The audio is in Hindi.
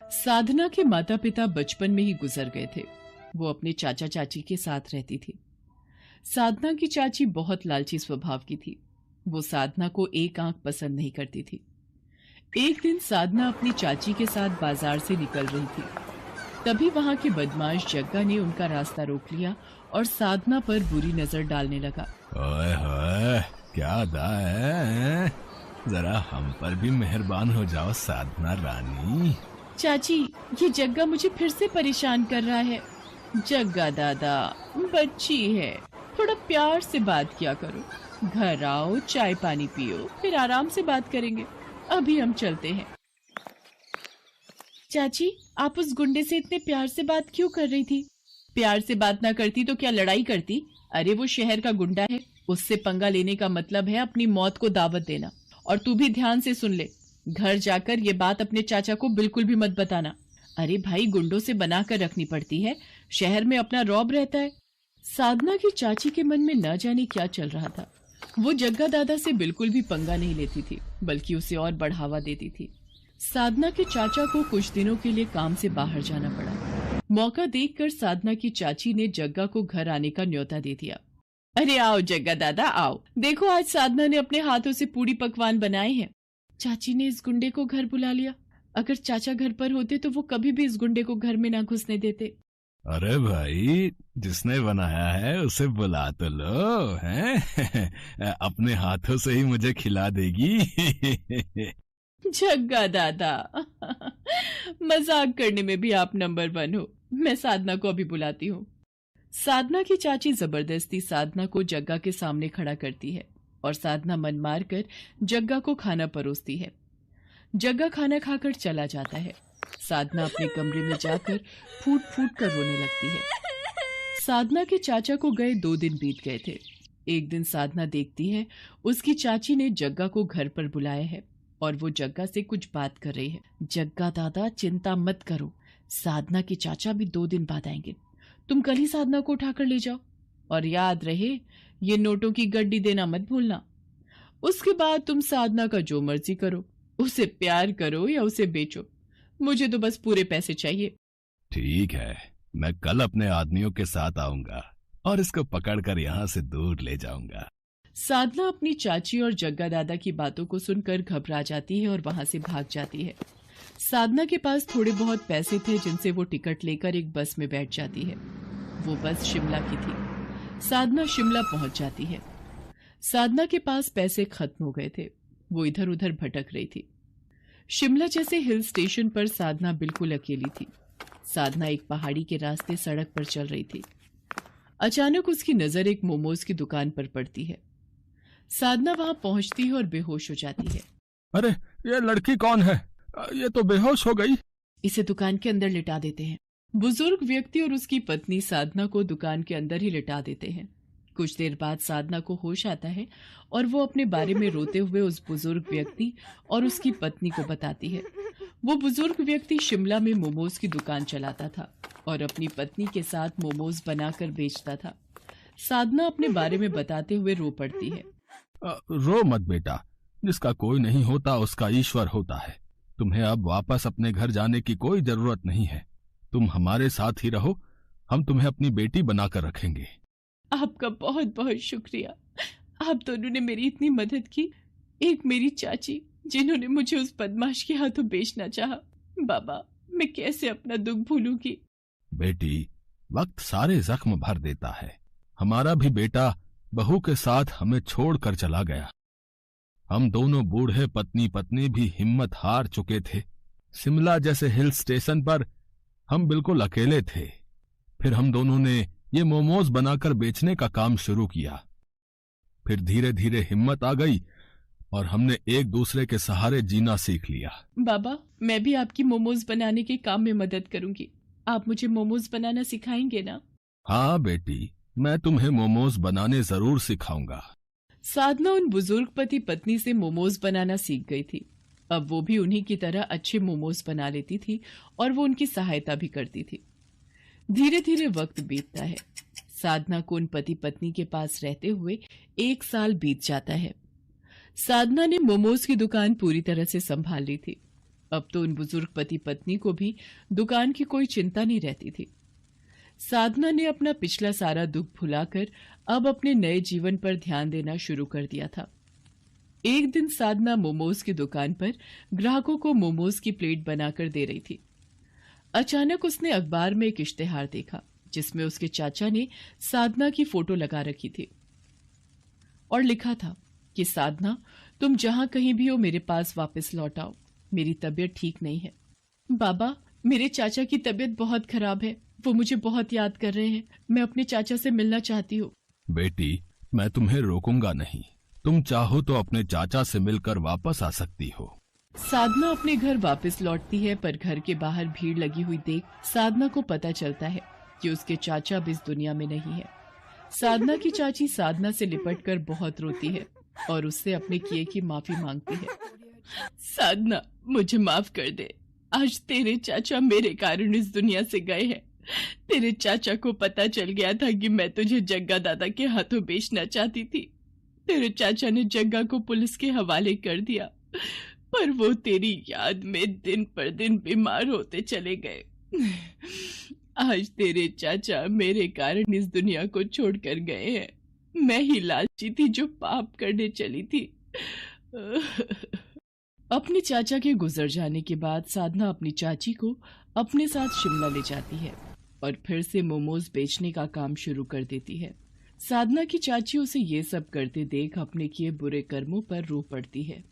साधना के माता पिता बचपन में ही गुजर गए थे। वो अपने चाचा चाची के साथ रहती थी। साधना की चाची बहुत लालची स्वभाव की थी। वो साधना को एक आंख पसंद नहीं करती थी। एक दिन साधना अपनी चाची के साथ बाजार से निकल रही थी। तभी वहां के बदमाश जग्गा ने उनका रास्ता रोक लिया और साधना पर बुरी नजर डालने लगा। ओए होए, क्या अदा है? जरा हम पर भी मेहरबान हो जाओ साधना रानी। चाची, ये जग्गा मुझे फिर से परेशान कर रहा है। जग्गा दादा, बच्ची है, थोड़ा प्यार से बात किया करो। घर आओ, चाय पानी पियो, फिर आराम से बात करेंगे। अभी हम चलते हैं। चाची, आप उस गुंडे से इतने प्यार से बात क्यों कर रही थी? प्यार से बात ना करती तो क्या लड़ाई करती? अरे वो शहर का गुंडा है, उससे पंगा लेने का मतलब है अपनी मौत को दावत देना। और तू भी ध्यान से सुन ले, घर जाकर ये बात अपने चाचा को बिल्कुल भी मत बताना। अरे भाई, गुंडों से बना कर रखनी पड़ती है, शहर में अपना रौब रहता है। साधना की चाची के मन में न जाने क्या चल रहा था। वो जग्गा दादा से बिल्कुल भी पंगा नहीं लेती थी, बल्कि उसे और बढ़ावा देती थी। साधना के चाचा को कुछ दिनों के लिए काम से बाहर जाना पड़ा। मौका देखकर साधना की चाची ने जग्गा को घर आने का न्योता दे दिया। अरे आओ जग्गा दादा, आओ, देखो आज साधना ने अपने हाथों से पूरी पकवान बनाए हैं। चाची ने इस गुंडे को घर बुला लिया। अगर चाचा घर पर होते तो वो कभी भी इस गुंडे को घर में ना घुसने देते। अरे भाई, जिसने बनाया है उसे बुला तो लो, हैं? अपने हाथों से ही मुझे खिला देगी। जग्गा दादा, मजाक करने में भी आप नंबर 1 हो। मैं साधना को अभी बुलाती हूँ। साधना की चाची जबरदस्ती साधना को जग्गा के सामने खड़ा करती है और साधना मन मार कर जग्गा को खाना परोसती है। जग्गा खाना खाकर चला जाता है। साधना अपने कमरे में जाकर फूट फूट कर रोने लगती है। साधना के चाचा को गए 2 दिन बीत गए थे। एक दिन साधना देखती है उसकी चाची ने जग्गा को घर पर बुलाया है और वो जग्गा से कुछ बात कर रही है। जग्गा दादा, चिंता मत करो, साधना के चाचा भी 2 दिन बाद आएंगे। तुम कल ही साधना को उठाकर ले जाओ और याद रहे, ये नोटों की गड्डी देना मत भूलना। उसके बाद तुम साधना का जो मर्जी करो, उसे प्यार करो या उसे बेचो, मुझे तो बस पूरे पैसे चाहिए। ठीक है, मैं कल अपने आदमियों के साथ आऊंगा और इसको पकड़कर यहाँ से दूर ले जाऊंगा। साधना अपनी चाची और जग्गा दादा की बातों को सुनकर घबरा जाती है और वहां से भाग जाती है। साधना के पास थोड़े बहुत पैसे थे जिनसे वो टिकट लेकर एक बस में बैठ जाती है। वो बस शिमला की थी। साधना शिमला पहुंच जाती है। साधना के पास पैसे खत्म हो गए थे। वो इधर उधर भटक रही थी। शिमला जैसे हिल स्टेशन पर साधना बिल्कुल अकेली थी। साधना एक पहाड़ी के रास्ते सड़क पर चल रही थी। अचानक उसकी नजर एक मोमोज की दुकान पर पड़ती है। साधना वहां पहुंचती है और बेहोश हो जाती है। अरे, ये लड़की कौन है? ये तो बेहोश हो गई। इसे दुकान के अंदर लिटा देते हैं। बुजुर्ग व्यक्ति और उसकी पत्नी साधना को दुकान के अंदर ही लिटा देते हैं। कुछ देर बाद साधना को होश आता है और वो अपने बारे में रोते हुए उस बुजुर्ग व्यक्ति और उसकी पत्नी को बताती है। वो बुजुर्ग व्यक्ति शिमला में मोमोज की दुकान चलाता था और अपनी पत्नी के साथ मोमोज बनाकर बेचता था। साधना अपने बारे में बताते हुए रो पड़ती है। रो मत बेटा, जिसका कोई नहीं होता उसका ईश्वर होता है। तुम्हें अब वापस अपने घर जाने की कोई जरूरत नहीं है। तुम हमारे साथ ही रहो, हम तुम्हें अपनी बेटी बनाकर रखेंगे। आपका बहुत बहुत शुक्रिया। आप दोनों ने मेरी इतनी मदद की। एक मेरी चाची जिन्होंने मुझे उस बदमाश के हाथों बेचना चाहा। बाबा, मैं कैसे अपना दुख भूलूंगी। बेटी, वक्त सारे जख्म भर देता है। हमारा भी बेटा बहू के साथ हमें छोड़कर चला गया। हम दोनों बूढ़े पत्नी पत्नी भी हिम्मत हार चुके थे। शिमला जैसे हिल स्टेशन पर हम बिल्कुल अकेले थे। फिर हम दोनों ने ये मोमोज बनाकर बेचने का काम शुरू किया। फिर धीरे धीरे हिम्मत आ गई और हमने एक दूसरे के सहारे जीना सीख लिया। बाबा, मैं भी आपकी मोमोज बनाने के काम में मदद करूंगी। आप मुझे मोमोज बनाना सिखाएंगे ना? हाँ बेटी, मैं तुम्हें मोमोज बनाने जरूर सिखाऊंगा। साधना उन बुजुर्ग पति पत्नी से मोमोज बनाना सीख गई थी। अब वो भी उन्हीं की तरह अच्छे मोमोज बना लेती थी और वो उनकी सहायता भी करती थी। धीरे धीरे वक्त बीतता है। साधना को उन पति पत्नी के पास रहते हुए 1 साल बीत जाता है। साधना ने मोमोज की दुकान पूरी तरह से संभाल ली थी। अब तो उन बुजुर्ग पति पत्नी को भी दुकान की कोई चिंता नहीं रहती थी। साधना ने अपना पिछला सारा दुख भुलाकर अब अपने नए जीवन पर ध्यान देना शुरू कर दिया था। एक दिन साधना मोमोज की दुकान पर ग्राहकों को मोमोज की प्लेट बनाकर दे रही थी। अचानक उसने अखबार में एक इश्तेहार देखा जिसमें उसके चाचा ने साधना की फोटो लगा रखी थी और लिखा था कि साधना, तुम जहां कहीं भी हो मेरे पास वापस लौट आओ, मेरी तबीयत ठीक नहीं है। बाबा, मेरे चाचा की तबीयत बहुत खराब है, वो मुझे बहुत याद कर रहे हैं, मैं अपने चाचा से मिलना चाहती हूँ। बेटी, मैं तुम्हें रोकूंगा नहीं, तुम चाहो तो अपने चाचा से मिलकर वापस आ सकती हो। साधना अपने घर वापस लौटती है, पर घर के बाहर भीड़ लगी हुई देख साधना को पता चलता है कि उसके चाचा अब इस दुनिया में नहीं है। साधना की चाची साधना से लिपटकर बहुत रोती है और उससे अपने किए की माफी मांगती है। साधना, मुझे माफ कर दे, आज तेरे चाचा मेरे कारण इस दुनिया से गए हैं। तेरे चाचा को पता चल गया था कि मैं तुझे जग्गा दादा के हाथों बेचना चाहती थी। तेरे चाचा ने जग्गा को पुलिस के हवाले कर दिया, पर वो तेरी याद में दिन पर दिन बीमार होते चले गए। आज तेरे चाचा मेरे कारण इस दुनिया को छोड़कर गए हैं। मैं ही लालची थी जो पाप करने चली थी। अपने चाचा के गुजर जाने के बाद साधना अपनी चाची को अपने साथ शिमला ले जाती है और फिर से मोमोज बेचने का काम शुरू कर देती है। साधना की चाची उसे ये सब करते देख अपने किए बुरे कर्मों पर रो पड़ती है।